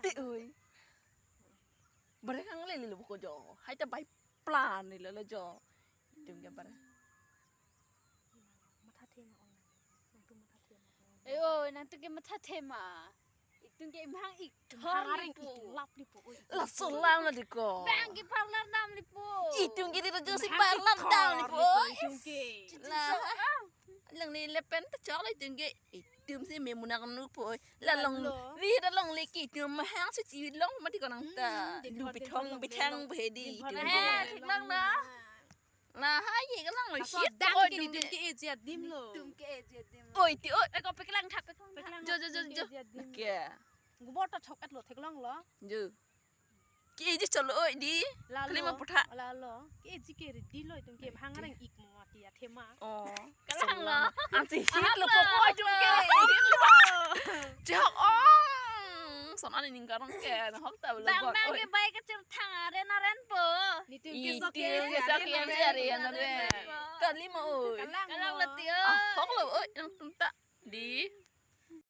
ติเอ้ยบริครั้งเลยหรือบุกจอให้จะใบปลานี่แล้วจอถึงจะบริมาทัดเทียมเอานั่งตุ้มมาทัดเทียมเอ้ยนั่นตุ้งแกมาทัดเทมาอีกตุ้งแกพังอีกทอดลิปูลับสุดล่างเลยดีกว่าแบงกี้พังลัดดำลิปูอีตุ้งแกที่เราเจอสิบแปดลับดาวลิปูนะเรื่องนี้เล็บเป็นตะจอกเลยตุ้งแกอีตุ้มสิเมมุนักนุ๊กปูแล้วลงรีดแล้วลงเล็กกี่ตุ้มมาห้างสิชีวิตลงมาที่ก่อนนั่งตาดูไปท่องไปแทงไปดีตุ้งแกถึงนั่งนะนะฮะยี่ก็นั่งเลยชิดดังกินตุ้งแกเจียดดิมเลยตุ้งแกเจียดดิมโอ้ยติโอ้ยไอ้ก็ไปกลางทักไปกลางเจอแกกูบอกตัดชกอัดหลดเทกล่องเหรอเจอกี่จะจลอยดีคลิมาพุทธะลาเหรอกี่จิเกรดีเลยตุ้งแกพังอะไรอีกมัวตีเทมาอ๋อกลางเหรออันสิฮิตเลยพวกโอ้ยจุ๊กแกจะฮอกอ๋อสอนอันนี้ก็ต้องแกนะฮอกแต่บางบางแกไปก็จะทางอะไรนะเรนเปอร์นี่ตุ้งอีแกสักยังจะเรียนนะเว้ยกันลิมาโอ้ยกลางละเตี้ยฮอกเลยเอ้ยยังตุ้งตะดี